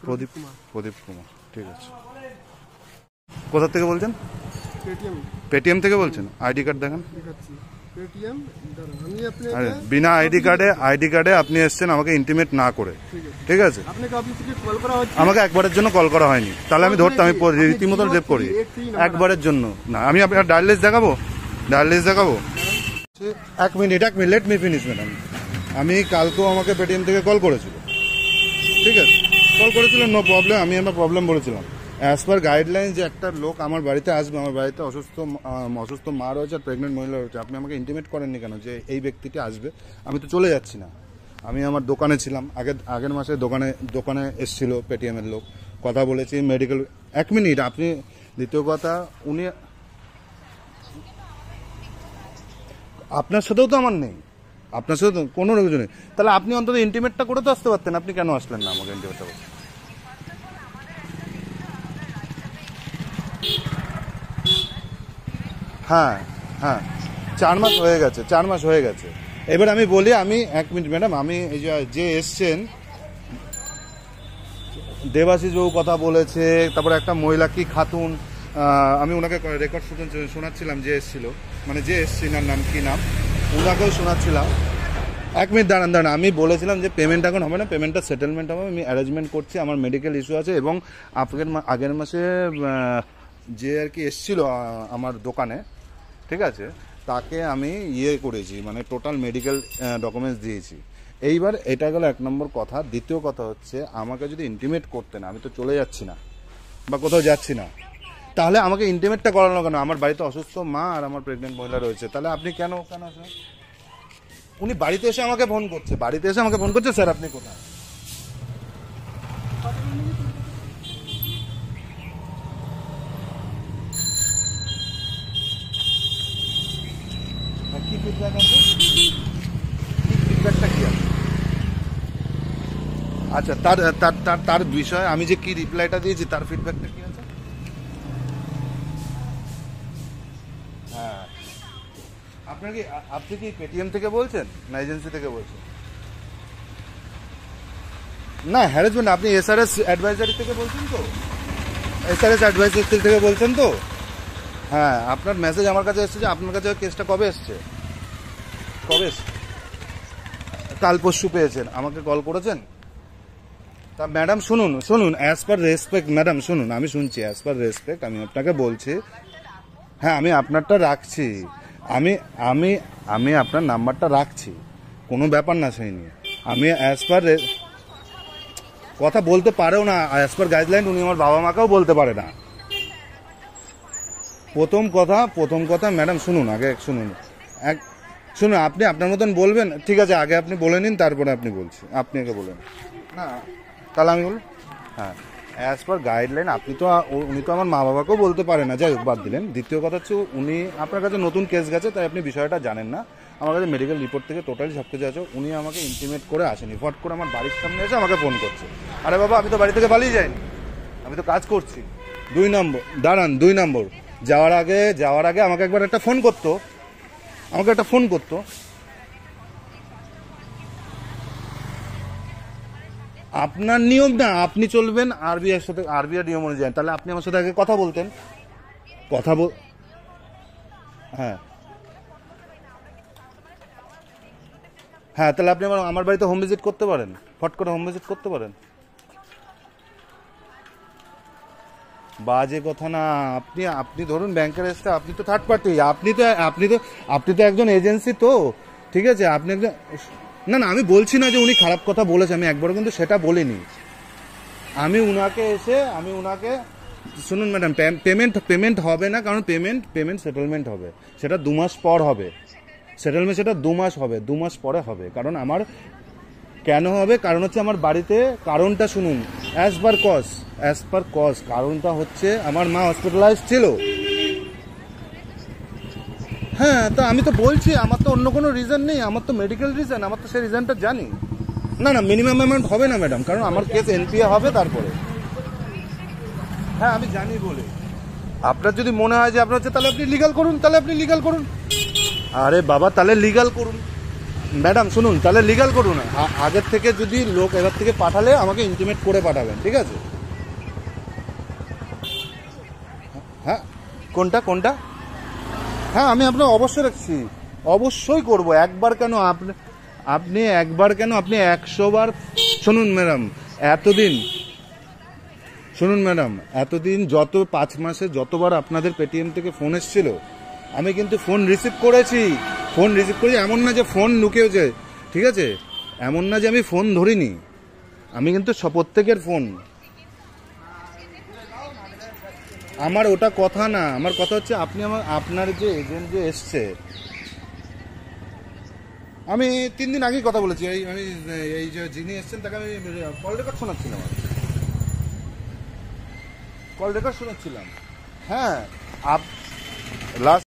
প্রদীপ প্রদীপ কুমার, ঠিক আছে। কোথা থেকে বলছেন? পেটিএম থেকে বলছেন? আইডি কার্ড দেখান। বিনা আইডি কার্ডে আপনি এসছেন আমাকে ইন্টিমেট না করে, ঠিক আছে? আমাকে একবারের জন্য কল করা হয়নি, তাহলে আমি ধরতাম, আমি রীতিমতো রেপ করি একবারের জন্য না। আমি আপনার ডায়াল লিস্ট দেখাবো, ডায়াল লিস্ট দেখাবো। এক minute let me finish madam. আমি কালকেও আমাকে পেটিএম থেকে কল করেছিল, ঠিক আছে? কল করেছিল, নো প্রবলেম। আমি আমার প্রবলেম বলেছিলাম অ্যাজ পার গাইডলাইন যে একটা লোক আমার বাড়িতে আসবে, আমার বাড়িতে অসুস্থ মা রয়েছে আর প্রেগনেন্ট মহিলা রয়েছে। আপনি আমাকে ইন্টিমেট করেননি কেন যে এই ব্যক্তিটি আসবে? আমি তো চলে যাচ্ছি না, আমি আমার দোকানে ছিলাম। আগের মাসে দোকানে এসেছিল পেটিএমের লোক, কথা বলেছি মেডিকেল। এক মিনিট, আপনি দ্বিতীয় কথা, উনি আপনার সাথেও তো আমার নেই, আপনার সাথে কোনো কিছু নেই। তাহলে আপনি অন্তত ইন্টিমেটটা করে তো আসতে পারতেন, আপনি কেন আসলেন না আমাকে ইন্টিমেটটা করতে? হ্যাঁ হ্যাঁ, 4 মাস হয়ে গেছে, 4 মাস হয়ে গেছে। এবার আমি বলি, আমি এক মিনিট ম্যাডাম, আমি এই যে এসছেন দেবাশিস বাবু কথা বলেছে, তারপরে একটা মহিলা কি খাতুন, আমি ওনাকে রেকর্ড শোনাচ্ছিলাম যে এসছিল, মানে যে এসছিনার নাম কি নাম, ওনাকেও শোনাচ্ছিলাম। এক মিনিট দাঁড়ান, আমি বলেছিলাম যে পেমেন্ট এখন হবে না, পেমেন্টটা সেটেলমেন্ট হবে, আমি অ্যারেঞ্জমেন্ট করছি, আমার মেডিকেল ইস্যু আছে। এবং আগের মাসে যে আর কি এসছিল আমার দোকানে, ঠিক আছে, তাকে আমি করেছি, মানে টোটাল মেডিকেল ডকুমেন্টস দিয়েছি। এইবার এটা গেল 1 নম্বর কথা। দ্বিতীয় কথা হচ্ছে, আমাকে যদি ইন্টিমেট করতেন, আমি তো চলে যাচ্ছি না বা কোথাও যাচ্ছি না, তাহলে আমাকে ইন্টিমেটটা করানো কেন? আমার বাড়িতে অসুস্থ মা আর আমার প্রেগনেন্ট মহিলা রয়েছে, তাহলে আপনি কেন আসেন? উনি বাড়িতে এসে আমাকে ফোন করছে, স্যার আপনি কোথায়? কি ফিডব্যাক আছে? ফিডব্যাকটা কি আছে? আচ্ছা, তার বিষয়ে আমি যে কি রিপ্লাইটা দিয়েছি, তার ফিডব্যাকটা কি আছে? হ্যাঁ, আপনি কি পেটিএম থেকে বলছেন না এজেন্সি থেকে বলছেন? না হ্যারাসমেন্ট, আপনি এসআরএস অ্যাডভাইজারি থেকে বলছেন তো? এসআরএস অ্যাডভাইজারি থেকে বলছেন তো? হ্যাঁ, আপনার মেসেজ আমার কাছে এসেছে যে আপনার কাছে কেসটা কবে এসছে? কাল পরশু পেয়েছেন, আমাকে কল করেছেন। তা ম্যাডাম শুনুন অ্যাজ পার রেসপেক্ট, ম্যাডাম শুনুন, আমি শুনছি, অ্যাজ পার রেসপেক্ট আমি আপনাকে বলছি। হ্যাঁ, আমি আপনারটা রাখছি, আমি আপনার নাম্বারটা রাখছি, কোনো ব্যাপার না সেই নিয়ে। আমি অ্যাজ পার কথা বলতে পারেও না, অ্যাজ পার গাইডলাইন উনি আমার বাবা মাকেও বলতে পারে না। প্রথম কথা ম্যাডাম শুনুন, শুনুন, আপনি আপনার মতন বলবেন, ঠিক আছে? আগে আপনি বলে নিন, তারপরে আপনি বলছি, আপনি আগে বলেন না, তাহলে আমি বলুন। হ্যাঁ, অ্যাজ পার গাইডলাইন উনি তো আমার মা বাবাকেও বলতে পারে না, যাই হোক বাদ দিলেন। দ্বিতীয় কথা হচ্ছে, উনি আপনার কাছে নতুন কেস গেছে, তাই আপনি বিষয়টা জানেন না। আমার কাছে মেডিকেল রিপোর্ট থেকে টোটালি সব কিছু আছে। উনি আমাকে ইন্টিমেট করে আসেনি, ফট করে আমার বাড়ির সামনে এসে আমাকে ফোন করছে। আরে বাবা, আমি তো বাড়ি থেকে পালিয়ে যাইনি, আমি তো কাজ করছি। 2 নম্বর, দাঁড়ান, 2 নম্বর, যাওয়ার আগে আমাকে একবার একটা ফোন করতো, আপনার নিয়ম না, আপনি চলবেন আরবিআই নিয়ম অনুযায়ী, তাহলে আপনি আমার সাথে আগে কথা বলতেন। হ্যাঁ, তাহলে আপনি আমার বাড়িতে হোম ভিজিট করতে পারেন, ফট করে হোম ভিজিট করতে পারেন। বাজে কথা না, আপনি ধরুন ব্যাংকের এসে, আপনি তো থার্ড পার্টি, আপনি তো একজন এজেন্সি তো, ঠিক আছে? আপনি একজন, না আমি বলছি না যে উনি খারাপ কথা বলেছে, আমি একবারও কিন্তু সেটা বলিনি। আমি উনাকে শুনুন ম্যাডাম, পেমেন্ট হবে না, কারণ পেমেন্ট সেটেলমেন্ট হবে, সেটা 2 মাস পর হবে। সেটেলমেন্ট সেটা 2 মাস হবে, 2 মাস পরে হবে। কারণ আমার কেন হবে? কারণ হচ্ছে আমার বাড়িতে, কারণটা শুনুন, অ্যাজ পার কজ কারণটা হচ্ছে আমার মা হসপিটালাইজ ছিল। হ্যাঁ, তা আমি তো বলছি, আমার তো অন্য কোনো রিজন নেই, আমার তো মেডিকেল রিজন, আমার তো সেই রিজনটা জানি। না মিনিমাম অ্যামাউন্ট হবে না ম্যাডাম, কারণ আমার কেস এনপিএ হবে তারপরে। হ্যাঁ, আমি জানি বলে। আপনার যদি মনে হয় যে আপনার হচ্ছে, তাহলে আপনি লিগাল করুন, আরে বাবা, তাহলে লিগাল করুন, ম্যাডাম শুনুন, তাহলে লিগ্যাল করুন। আগের থেকে যদি লোক এবার থেকে পাঠালে আমাকে ইন্টিমেট করে পাঠাবেন, ঠিক আছে? হ্যাঁ, কোনটা কোনটা? হ্যাঁ, আমি আপনার অবশ্যই রাখছি, অবশ্যই করব। একবার কেন আপনি একবার কেন, আপনি 100 বার। শুনুন ম্যাডাম, এতদিন শুনুন ম্যাডাম, এতদিন যত 5 মাসে যতবার আপনাদের পেটিএম থেকে ফোন এসেছিল, আমি কিন্তু ফোন রিসিভ করেছি। এমন না যে ফোন লুকিয়েছে, ঠিক আছে? এমন না যে আমি ফোন ধরিনি, আমি কিন্তু প্রত্যেকের ফোন। আমার ওটা কথা না, আমার কথা হচ্ছে আপনি আপনার যে এজেন্ট যে এসছে, আমি 3 দিন আগেই কথা বলেছি। আমি এই যে যিনি এসছেন তাকে আমি কল রেকর্ড শোনাচ্ছিলাম, হ্যাঁ। লাস্ট